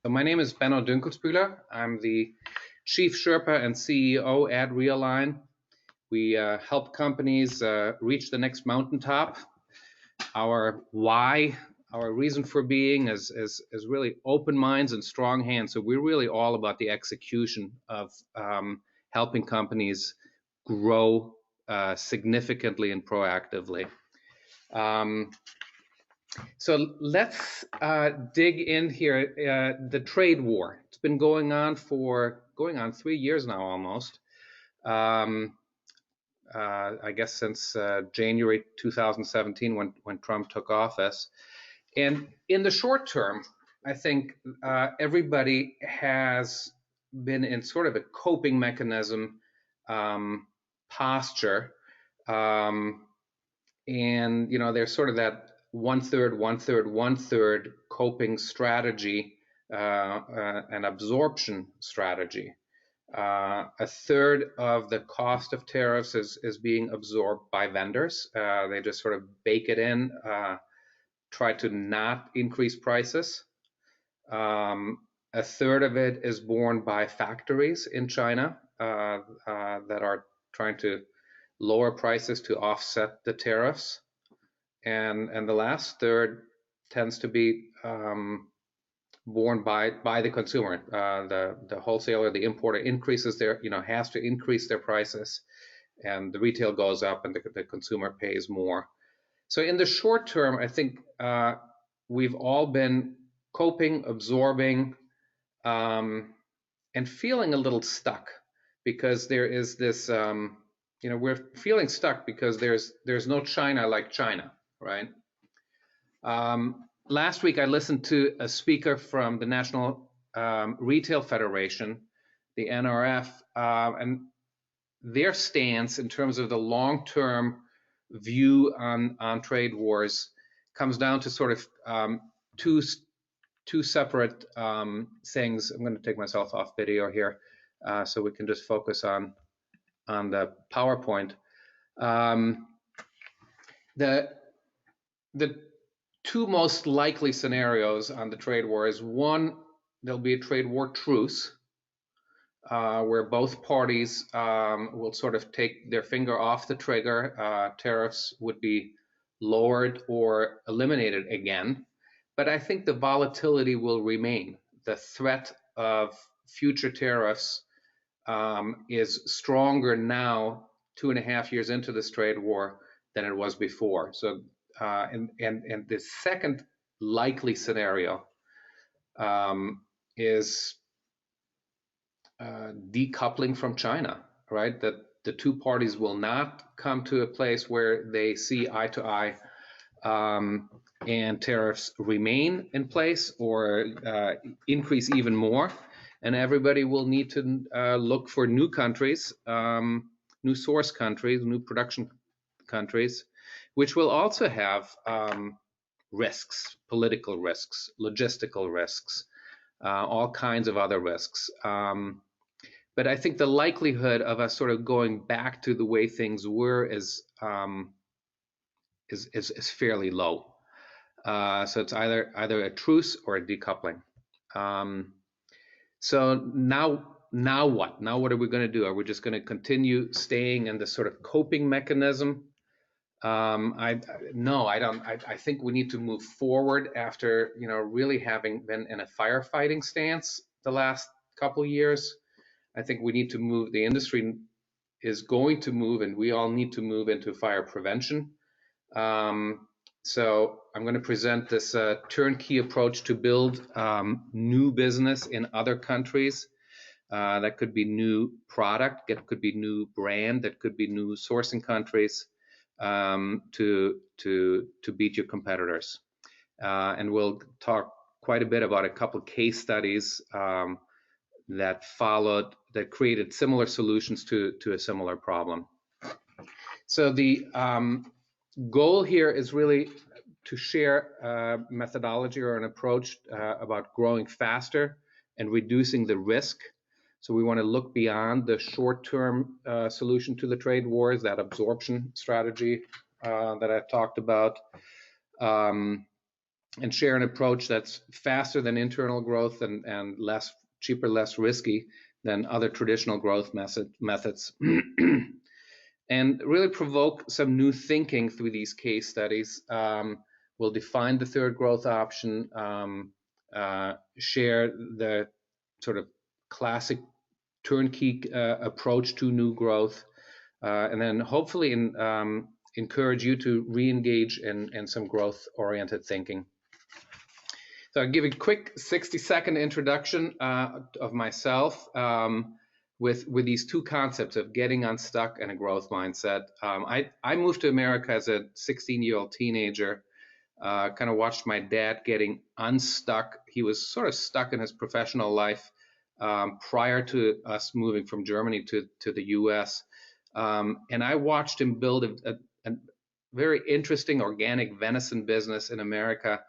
So my name is Benno Dunkelsbühler. I'm the Chief Sherpa and CEO at Realign. We help companies reach the next mountaintop. Our why, our reason for being is really open minds and strong hands. So we're really all about the execution of helping companies grow significantly and proactively. So let's dig in here. The trade war. It's been going on 3 years now almost. I guess since January 2017 when Trump took office. And in the short term, I think everybody has been in sort of a coping mechanism posture. And there's sort of that one-third coping strategy, an absorption strategy. A third of the cost of tariffs is being absorbed by vendors. They just sort of bake it in, try to not increase prices. A third of it is borne by factories in China that are trying to lower prices to offset the tariffs. And the last third tends to be borne by the consumer. The wholesaler, the importer has to increase their prices, and the retail goes up and the consumer pays more. So in the short term, I think we've all been coping, absorbing, and feeling a little stuck because there is this, we're feeling stuck because there's no China like China, right? Last week, I listened to a speaker from the National Retail Federation, the NRF, and their stance in terms of the long-term view on trade wars comes down to sort of two separate things. I'm going to take myself off video here so we can just focus on the PowerPoint. The two most likely scenarios on the trade war is one, there'll be a trade war truce where both parties will sort of take their finger off the trigger. Tariffs would be lowered or eliminated again. But I think the volatility will remain. The threat of future tariffs is stronger now, 2.5 years into this trade war, than it was before. So, and the second likely scenario is decoupling from China, right? That the two parties will not come to a place where they see eye to eye, and tariffs remain in place or increase even more. And everybody will need to look for new countries, new source countries, new production countries, which will also have risks, political risks, logistical risks, all kinds of other risks. But I think the likelihood of us sort of going back to the way things were is fairly low. So it's either a truce or a decoupling. So now what? Now what are we going to do? Are we just going to continue staying in this sort of coping mechanism? I don't. I think we need to move forward after really having been in a firefighting stance the last couple of years. I think we need to move. The industry is going to move, and we all need to move into fire prevention. So I'm going to present this turnkey approach to build new business in other countries. That could be new product, that could be new brand, that could be new sourcing countries to beat your competitors. And we'll talk quite a bit about a couple case studies that created similar solutions to a similar problem. So the goal here is really to share a methodology or an approach about growing faster and reducing the risk. So we want to look beyond the short-term solution to the trade wars, that absorption strategy that I've talked about. and share an approach that's faster than internal growth and less cheaper, less risky than other traditional growth methods. And really provoke some new thinking through these case studies. We'll define the third growth option, share the sort of classic turnkey approach to new growth, and then hopefully encourage you to re-engage in some growth-oriented thinking. So I'll give a quick 60-second introduction of myself with these two concepts of getting unstuck and a growth mindset. I moved to America as a 16-year-old teenager, kind of watched my dad getting unstuck. He was sort of stuck in his professional life prior to us moving from Germany to the US. And I watched him build a very interesting organic venison business in America,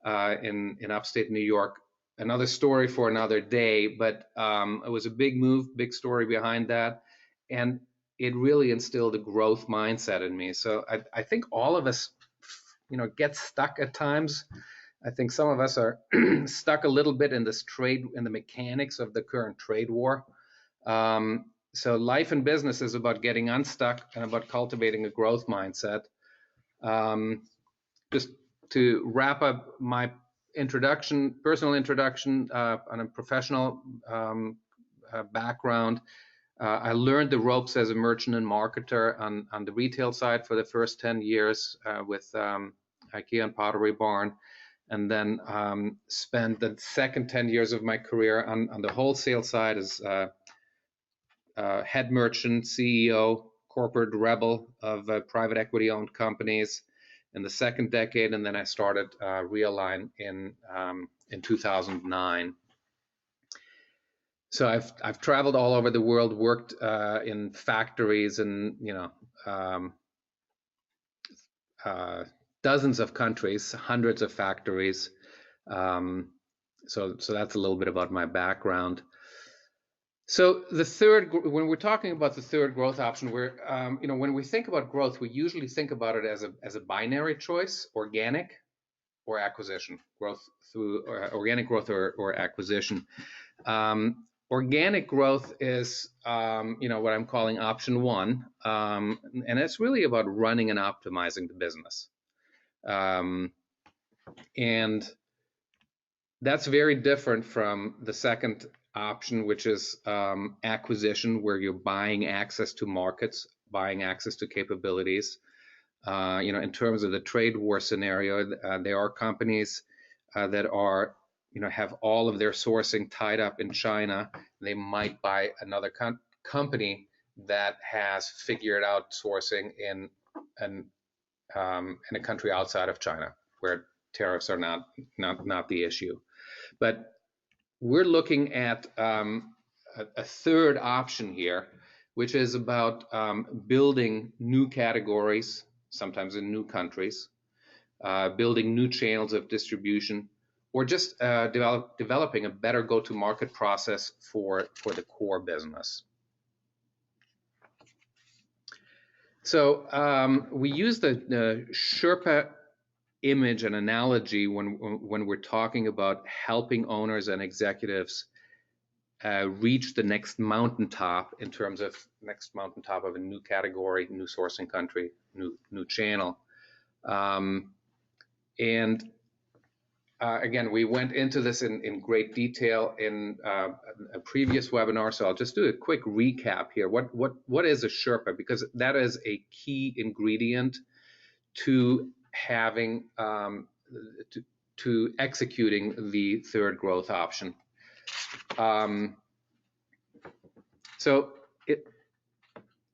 in upstate New York. Another story for another day, but it was a big move, big story behind that. And it really instilled a growth mindset in me. So I think all of us, get stuck at times. I think some of us are stuck a little bit in this trade, in the mechanics of the current trade war. So life and business is about getting unstuck and about cultivating a growth mindset. Just to wrap up my personal introduction on a professional background, I learned the ropes as a merchant and marketer on the retail side for the first 10 years with IKEA and Pottery Barn, and then spent the second 10 years of my career on the wholesale side as head merchant, CEO, corporate rebel of private equity-owned companies in the second decade, and then I started Realign in 2009. So I've traveled all over the world, worked in factories and dozens of countries, hundreds of factories. So that's a little bit about my background. So when we're talking about the third growth option, when we think about growth, we usually think about it as a binary choice: organic or acquisition. Growth through organic growth or acquisition. Organic growth is what I'm calling option one, and it's really about running and optimizing the business, and that's very different from the second option, which is acquisition, where you're buying access to markets, buying access to capabilities. In terms of the trade war scenario, there are companies that are, have all of their sourcing tied up in China. They might buy another company that has figured out sourcing in a country outside of China, where tariffs are not the issue. But we're looking at a third option here, which is about building new categories, sometimes in new countries, building new channels of distribution, or just developing a better go-to-market process for the core business. So we use the Sherpa image and analogy when we're talking about helping owners and executives reach the next mountaintop in terms of next mountaintop of a new category, new sourcing country, new channel. Again, we went into this in great detail in a previous webinar, so I'll just do a quick recap here. What is a Sherpa? Because that is a key ingredient to having to executing the third growth option. So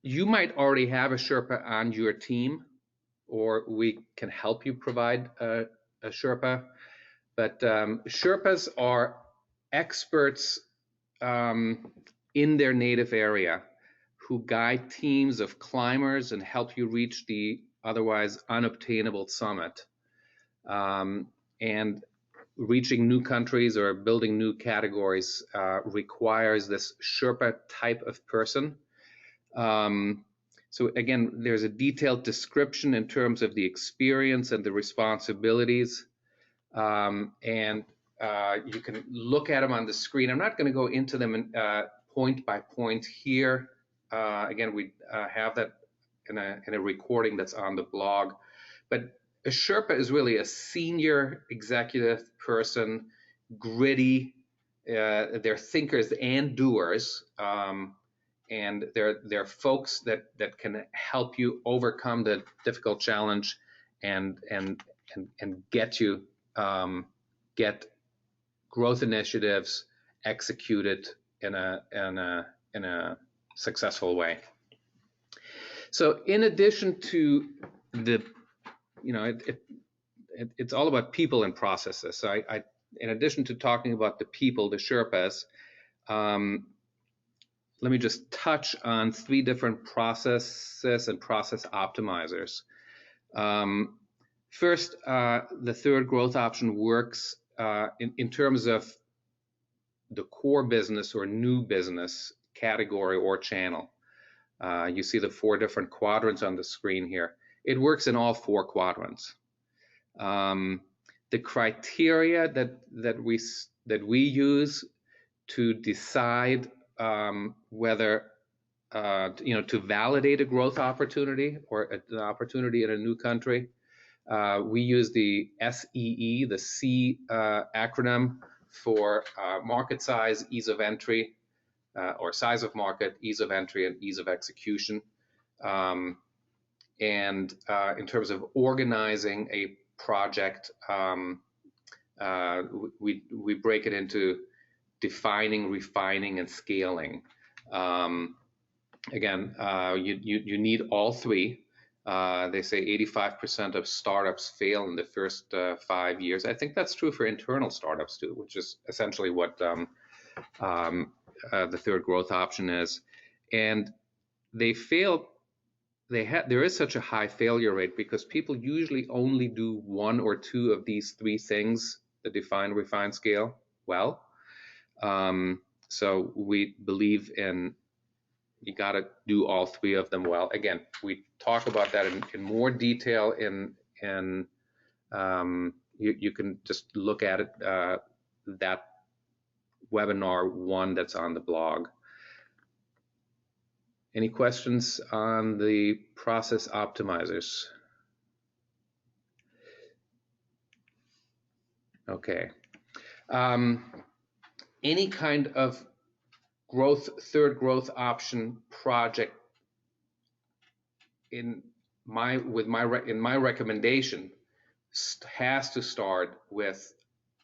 you might already have a Sherpa on your team, or we can help you provide a Sherpa. But Sherpas are experts in their native area who guide teams of climbers and help you reach the otherwise unobtainable summit. And reaching new countries or building new categories requires this Sherpa type of person. So again, there's a detailed description in terms of the experience and the responsibilities. and you can look at them on the screen. I'm not going to go into them point by point here. Again, we have that in a recording that's on the blog. But a Sherpa is really a senior executive person, gritty. They're thinkers and doers, and they're folks that can help you overcome the difficult challenge and get you get growth initiatives executed in a successful way. So in addition to the, it's all about people and processes. So I in addition to talking about the people, the Sherpas, let me just touch on 3 different processes and process optimizers. First, the third growth option works in terms of the core business or new business category or channel. You see the 4 different quadrants on the screen here. It works in all 4 quadrants. The criteria that we use to decide whether to validate a growth opportunity or an opportunity in a new country, we use the SEE, the C acronym for market size, ease of entry, or size of market, ease of entry, and ease of execution. And in terms of organizing a project, we break it into defining, refining, and scaling. Again, you need all 3. They say 85% of startups fail in the first 5 years. I think that's true for internal startups too, which is essentially what the third growth option is. And they fail. There is such a high failure rate because people usually only do 1 or 2 of these 3 things: the define, refine, scale well. So we believe in you got to do all 3 of them well. Again, we talk about that in more detail you can just look at it, that webinar 1 that's on the blog. Any questions on the process optimizers? Okay. Any kind of third growth option project in my recommendation has to start with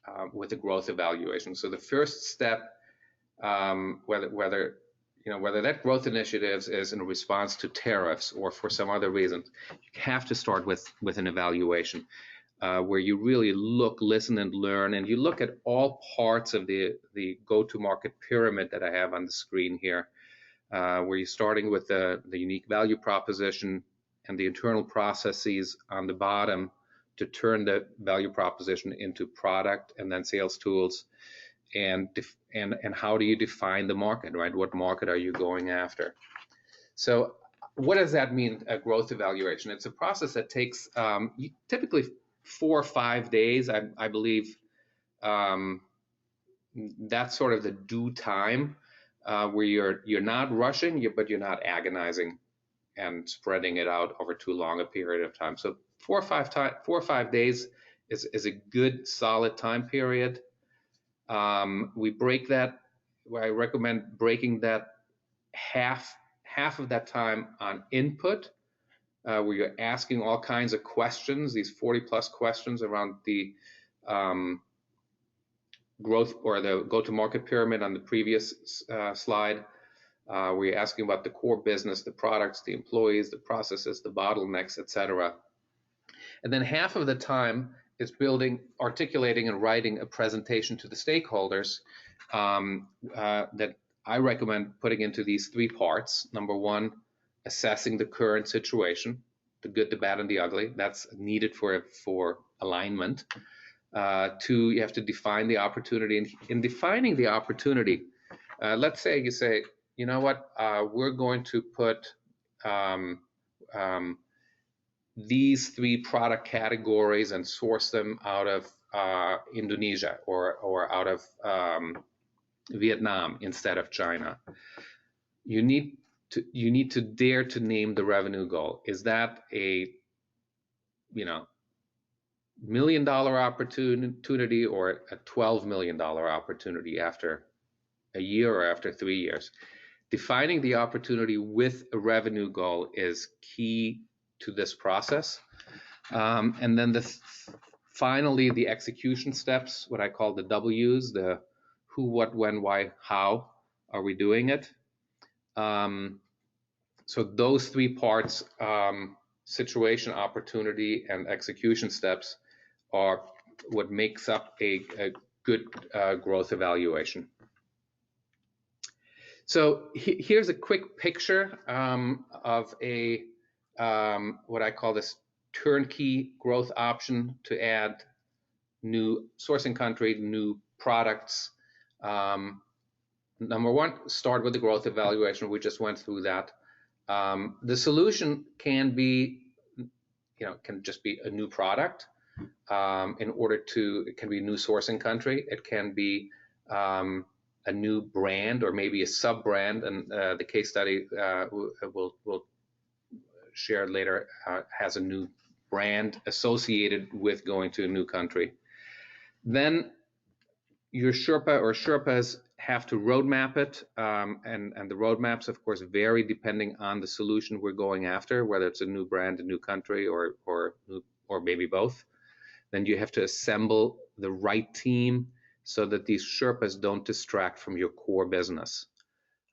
a growth evaluation. So the first step, whether that growth initiatives is in response to tariffs or for some other reason, you have to start with an evaluation where you really look, listen, and learn, and you look at all parts of the go-to-market pyramid that I have on the screen here, where you're starting with the unique value proposition and the internal processes on the bottom to turn the value proposition into product and then sales tools, and how do you define the market, right? What market are you going after? So what does that mean, a growth evaluation? It's a process that takes typically 4 or 5 days, I believe. That's sort of the due time where you're not rushing, but you're not agonizing and spreading it out over too long a period of time. So 4 or 5 days is a good solid time period. We break that. I recommend breaking that half of that time on input, where you're asking all kinds of questions, these 40+ questions around the growth or the go-to-market pyramid on the previous slide, where you're asking about the core business, the products, the employees, the processes, the bottlenecks, etc. And then half of the time is building, articulating, and writing a presentation to the stakeholders that I recommend putting into these 3 parts. Number 1, assessing the current situation, the good, the bad, and the ugly. That's needed for alignment. 2, you have to define the opportunity. And in defining the opportunity, let's say you say, you know what, we're going to put these 3 product categories and source them out of Indonesia or out of Vietnam instead of China. You need to dare to name the revenue goal. Is that a $1 million opportunity or a $12 million opportunity after a year or after 3 years? Defining the opportunity with a revenue goal is key to this process. And then finally, the execution steps, what I call the W's, the who, what, when, why, how are we doing it? So those 3 parts, situation, opportunity, and execution steps, are what makes up a good growth evaluation. So here's a quick picture of a what I call this turnkey growth option to add new sourcing country, new products. Number one, start with the growth evaluation. We just went through that. The solution can be, can just be a new product. It can be a new sourcing country. It can be a new brand or maybe a sub-brand, and the case study we'll share later has a new brand associated with going to a new country. Then your Sherpa or Sherpas have to roadmap it, and the roadmaps, of course, vary depending on the solution we're going after, whether it's a new brand, a new country, or maybe both. Then you have to assemble the right team so that these Sherpas don't distract from your core business.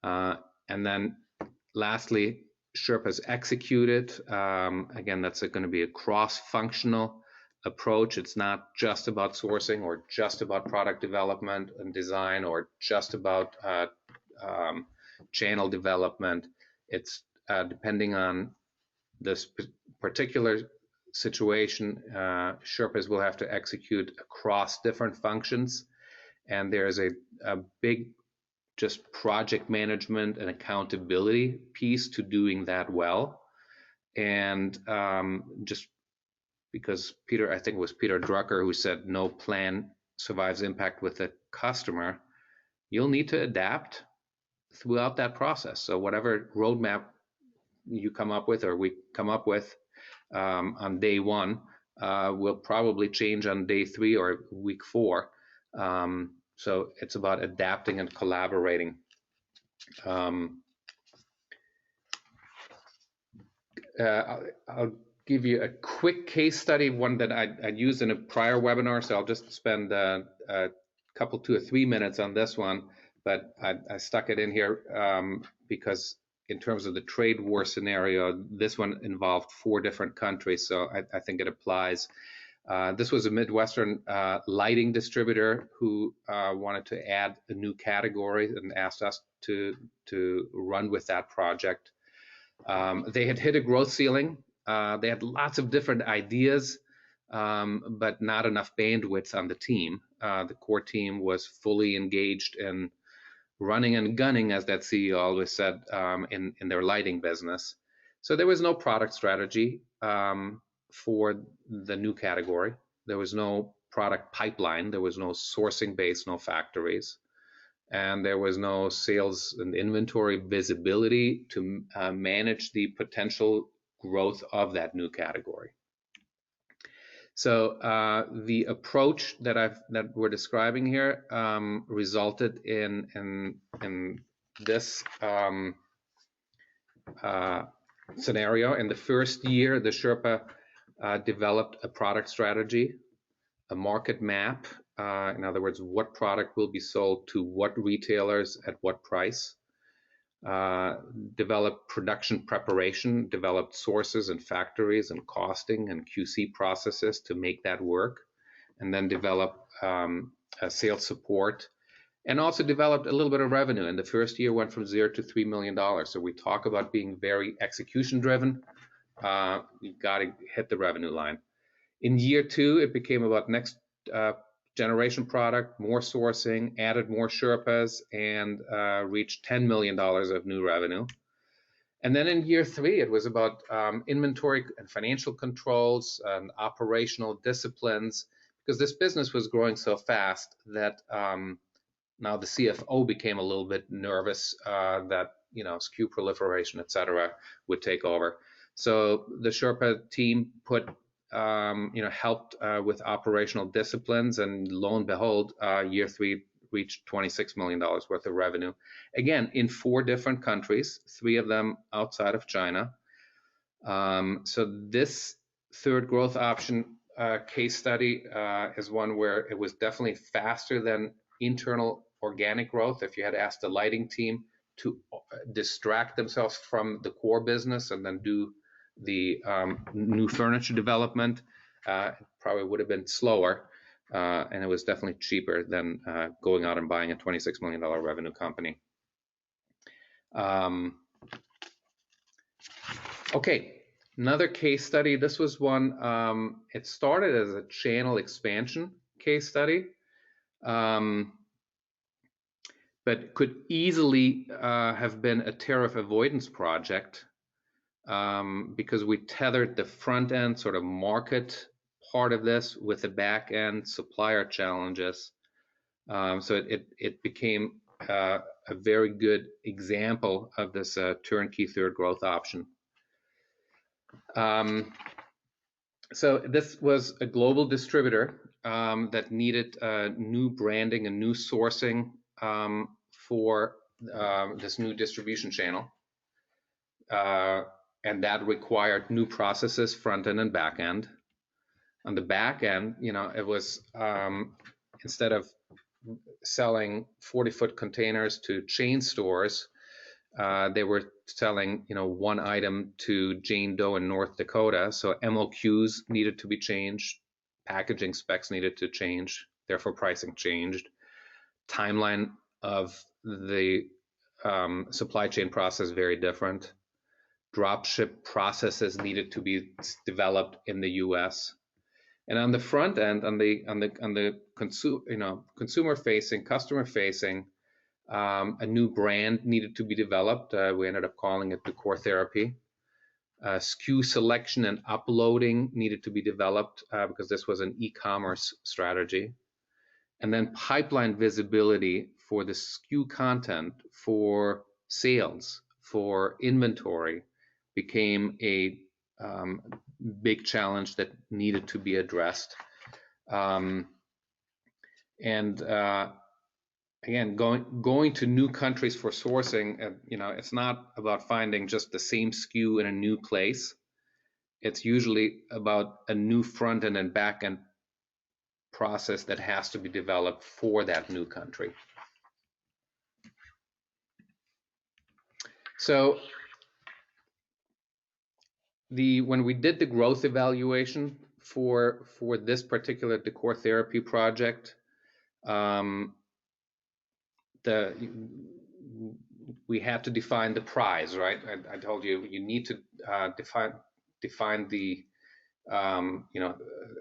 And then lastly, Sherpas executed. Again, that's going to be a cross-functional approach. It's not just about sourcing or just about product development and design or just about channel development. It's depending on this particular situation, Sherpas will have to execute across different functions. And there's a big just project management and accountability piece to doing that well. And just because I think it was Peter Drucker who said, no plan survives impact with the customer, you'll need to adapt throughout that process. So whatever roadmap you come up with or we come up with on day 1 will probably change on day 3 or week 4. So it's about adapting and collaborating. I'll give you a quick case study, one that I'd used in a prior webinar, so I'll just spend a couple, 2 or 3 minutes on this one, but I stuck it in here because in terms of the trade war scenario, this one involved 4 different countries, so I think it applies. This was a Midwestern lighting distributor who wanted to add a new category and asked us to run with that project. They had hit a growth ceiling. They had lots of different ideas, but not enough bandwidth on the team. The core team was fully engaged in running and gunning, as that CEO always said, in their lighting business. So there was no product strategy for the new category. There was no product pipeline. There was no sourcing base, no factories. And there was no sales and inventory visibility to manage the potential growth of that new category. So the approach that we're describing here resulted in this scenario. In the first year, the Sherpa developed a product strategy, a market map. In other words, what product will be sold to what retailers at what price. Developed production preparation, developed sources and factories and costing and QC processes to make that work, and then developed sales support, and also developed a little bit of revenue. And the first year went from $0 to $3 million. So we talk about being very execution driven. You got to hit the revenue line. In year 2, it became about next generation product, more sourcing, added more Sherpas, and reached $10 million of new revenue. And then in year 3, it was about inventory and financial controls and operational disciplines, because this business was growing so fast that now the CFO became a little bit nervous that SKU proliferation, et cetera, would take over. So the Sherpa team helped with operational disciplines, and lo and behold, year 3 reached $26 million worth of revenue. Again, in 4 different countries, 3 of them outside of China. So this third growth option case study is one where it was definitely faster than internal organic growth. If you had asked the lighting team to distract themselves from the core business and then do the new furniture development, it probably would have been slower, and it was definitely cheaper than going out and buying a $26 million revenue company. Okay, another case study. This was one, it started as a channel expansion case study, but could easily have been a tariff avoidance project, because we tethered the front end sort of market part of this with the back end supplier challenges. So it became a very good example of this turnkey third growth option. So this was a global distributor that needed new branding and new sourcing for this new distribution channel. And that required new processes, front end and back end. On the back end, it was instead of selling 40-foot containers to chain stores, they were selling, one item to Jane Doe in North Dakota. So MOQs needed to be changed, packaging specs needed to change, therefore pricing changed. Timeline of the supply chain process very different. Dropship processes needed to be developed in the U.S. And on the front end, on the consumer facing, customer facing, a new brand needed to be developed. We ended up calling it Decor Therapy. SKU selection and uploading needed to be developed because this was an e-commerce strategy. And then pipeline visibility for the SKU content, for sales, for inventory became a big challenge that needed to be addressed. Again, going to new countries for sourcing, it's not about finding just the same SKU in a new place. It's usually about a new front end and back end process that has to be developed for that new country. So when we did the growth evaluation for this particular Decor Therapy project, we had to define the prize, right? I told you need to define the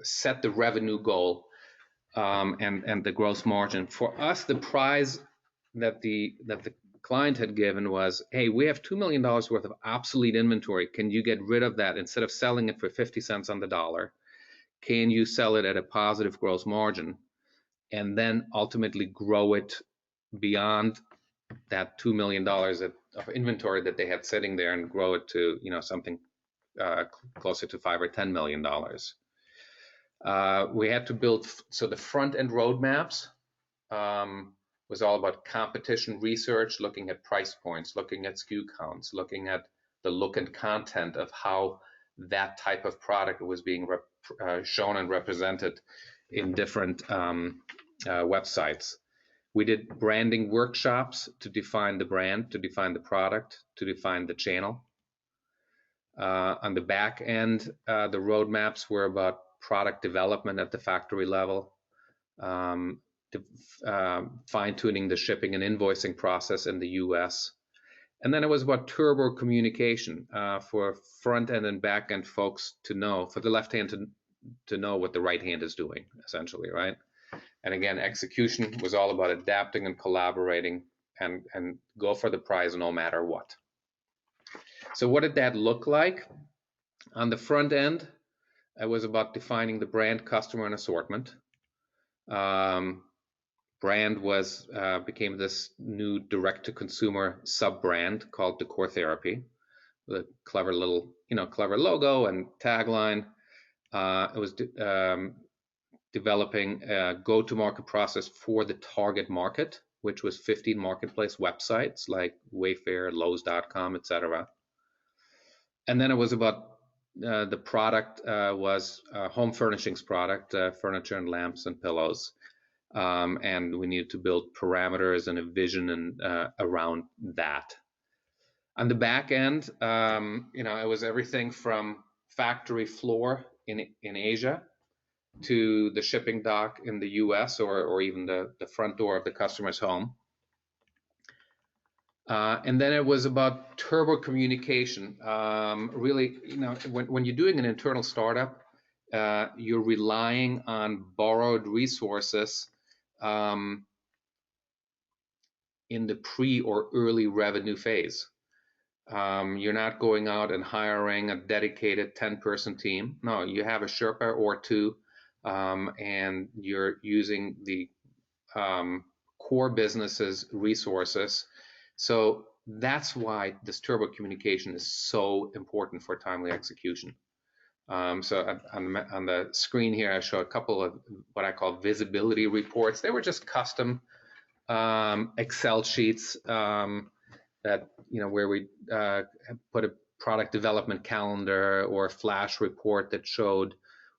set the revenue goal and the gross margin. For us, the prize that the client had given was, hey, we have $2 million worth of obsolete inventory. Can you get rid of that instead of selling it for 50 cents on the dollar? Can you sell it at a positive gross margin and then ultimately grow it beyond that $2 million of inventory that they had sitting there and grow it to something closer to $5 or $10 million? We had to build, so the front end roadmaps was all about competition research, looking at price points, looking at SKU counts, looking at the look and content of how that type of product was being shown and represented in different websites. We did branding workshops to define the brand, to define the product, to define the channel. On the back end, the roadmaps were about product development at the factory level, fine-tuning the shipping and invoicing process in the US. And then it was about turbo communication for front end and back end folks to know, for the left hand to know what the right hand is doing, essentially, right? And again, execution was all about adapting and collaborating and go for the prize no matter what. So what did that look like? On the front end, it was about defining the brand, customer, and assortment. Brand became this new direct-to-consumer sub-brand called Decor Therapy, with a clever little, clever logo and tagline. It was developing a go-to-market process for the target market, which was 15 marketplace websites like Wayfair, Lowe's.com, etc. And then it was about the product was a home furnishings product, furniture and lamps and pillows. And we needed to build parameters and a vision around that. On the back end, it was everything from factory floor in Asia to the shipping dock in the US, or even the front door of the customer's home. And then it was about turbo communication. Really, when you're doing an internal startup, you're relying on borrowed resources in the pre or early revenue phase. You're not going out and hiring a dedicated 10-person team. No, you have a Sherpa or two, and you're using the core business's resources. So that's why this turbo communication is so important for timely execution. So on the screen here, I show a couple of what I call visibility reports. They were just custom Excel sheets that, where we put a product development calendar or a flash report that showed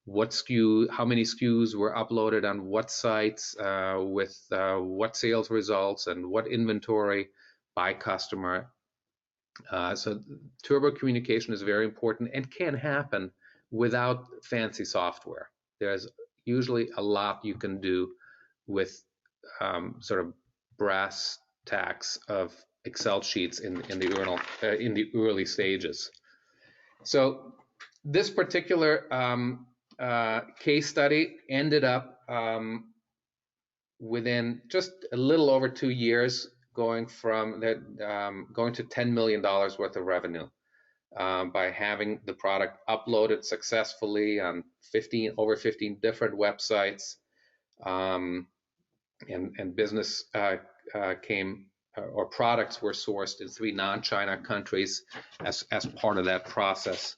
how many SKUs were uploaded on what sites with what sales results and what inventory by customer. So turbo communication is very important and can happen without fancy software. There's usually a lot you can do with sort of brass tacks of Excel sheets in the early stages. So this particular case study ended up within just a little over 2 years going to $10 million worth of revenue by having the product uploaded successfully on over 15 different websites, and business or products were sourced in 3 non-China countries as part of that process.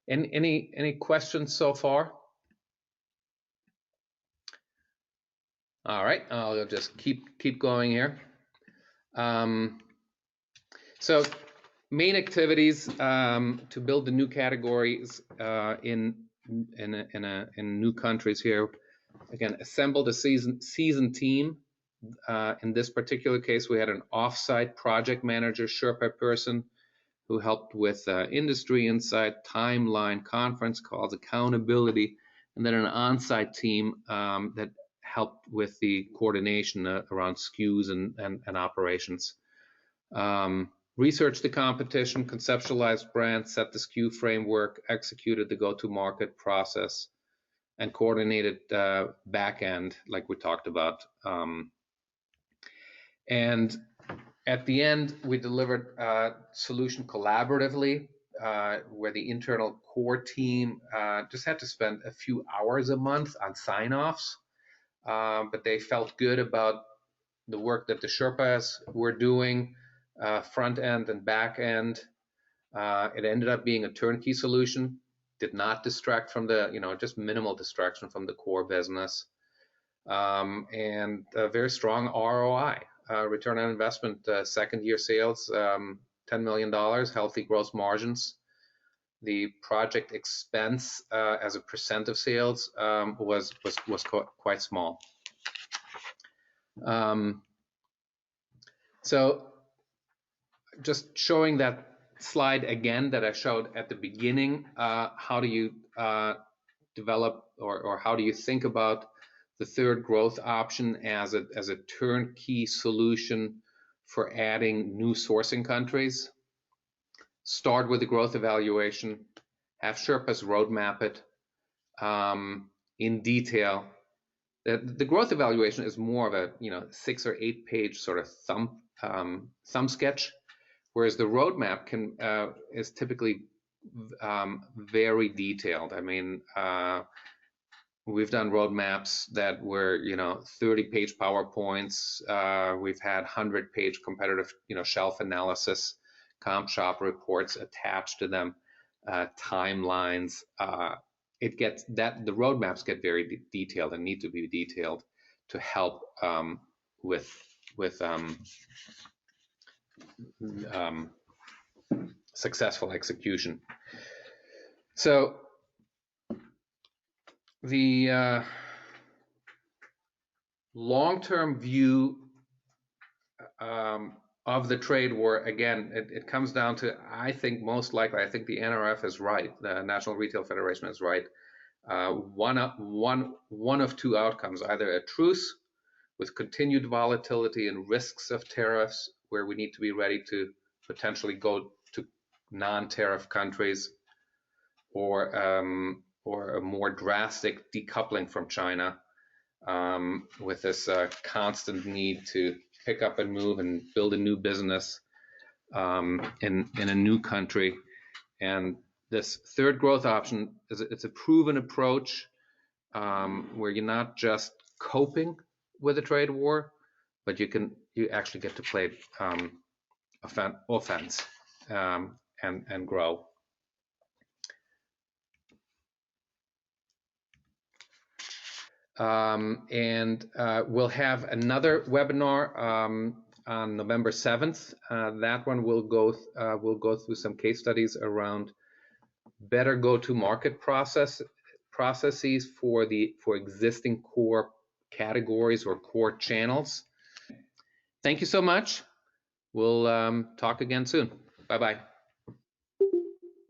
Any questions so far? All right, I'll just keep going here. So main activities to build the new categories in new countries here. Again, assembled a seasoned team. In this particular case, we had an off-site project manager, Sherpa person, who helped with industry insight, timeline, conference calls, accountability, and then an on-site team that helped with the coordination around SKUs and operations. Researched the competition, conceptualized brand, set the SKU framework, executed the go-to-market process, and coordinated back end, like we talked about. And at the end, we delivered a solution collaboratively, where the internal core team just had to spend a few hours a month on sign-offs, but they felt good about the work that the Sherpas were doing, front end and back end. It ended up being a turnkey solution, did not distract from just minimal distraction from the core business, and a very strong ROI. Return on investment, second year sales, $10 million, healthy gross margins. The project expense as a percent of sales was quite small. So just showing that slide again that I showed at the beginning, how do you develop or how do you think about the third growth option as a turnkey solution for adding new sourcing countries? Start with the growth evaluation, have Sherpas roadmap it in detail. The growth evaluation is more of a 6 or 8 page sort of thumb sketch, whereas the roadmap is typically very detailed. I mean, We've done roadmaps that were, 30-page PowerPoints. We've had 100-page competitive, shelf analysis, comp shop reports attached to them, timelines. The roadmaps get very detailed and need to be detailed to help with successful execution. So the long-term view of the trade war, again, it comes down to, I think most likely, I think the NRF is right, the National Retail Federation is right. One of two outcomes: either a truce with continued volatility and risks of tariffs, where we need to be ready to potentially go to non-tariff countries, or a more drastic decoupling from China, with this constant need to pick up and move and build a new business in a new country. And this third growth option it's a proven approach, where you're not just coping with a trade war, but you actually get to play offense, and grow. We'll have another webinar on November 7th. That one will go through some case studies around better go-to-market processes for existing core categories or core channels. Thank you so much. We'll talk again soon. Bye-bye.